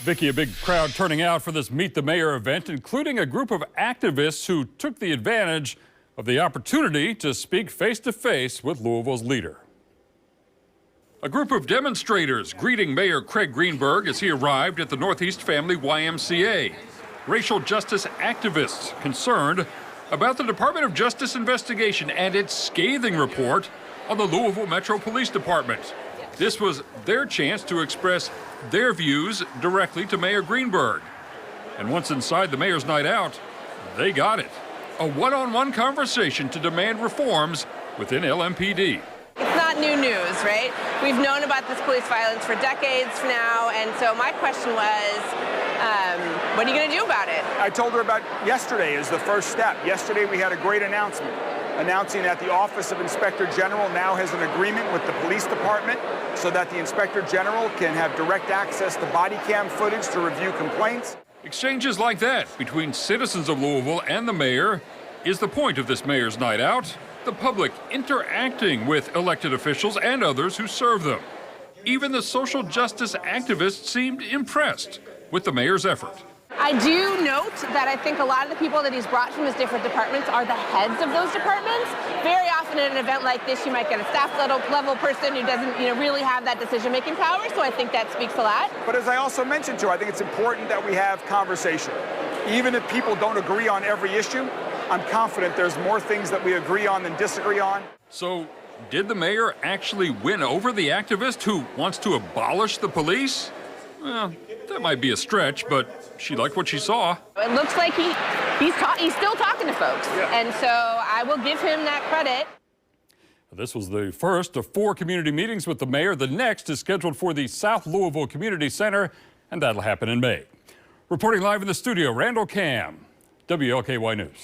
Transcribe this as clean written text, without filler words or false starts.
Vicki, a big crowd turning out for this Meet the Mayor event, including a group of activists who took the advantage of the opportunity to speak face-to-face with Louisville's leader. A group of demonstrators greeting Mayor Craig Greenberg as he arrived at the Northeast Family YMCA. Racial justice activists concerned about the Department of Justice investigation and its scathing report on the Louisville Metro Police Department. This was their chance to express their views directly to Mayor Greenberg. And once inside the mayor's night out, they got it. A one-on-one conversation to demand reforms within LMPD. It's not new news, right? We've known about this police violence for decades now, and so my question was, what are you going to do about it? I told her about yesterday as the first step. Yesterday we had a great announcement announcing that the Office of Inspector General now has an agreement with the police department so that the Inspector General can have direct access to body cam footage to review complaints. Exchanges like that between citizens of Louisville and the mayor is the point of this mayor's night out. The public interacting with elected officials and others who serve them. Even the social justice activists seemed impressed with the mayor's effort. I do note that I think a lot of the people that he's brought from his different departments are the heads of those departments. Very often at an event like this, you might get a staff level person who doesn't really have that decision-making power, so I think that speaks a lot. But as I also mentioned to her, I think it's important that we have conversation. Even if people don't agree on every issue, I'm confident there's more things that we agree on than disagree on. So, did the mayor actually win over the activist who wants to abolish the police? Well, that might be a stretch, but she liked what she saw. It looks like he's still talking to folks, and so I will give him that credit. This was the first of 4 community meetings with the mayor. The next is scheduled for the South Louisville Community Center, and that'll happen in May. Reporting live in the studio, Randall Cam, WLKY News.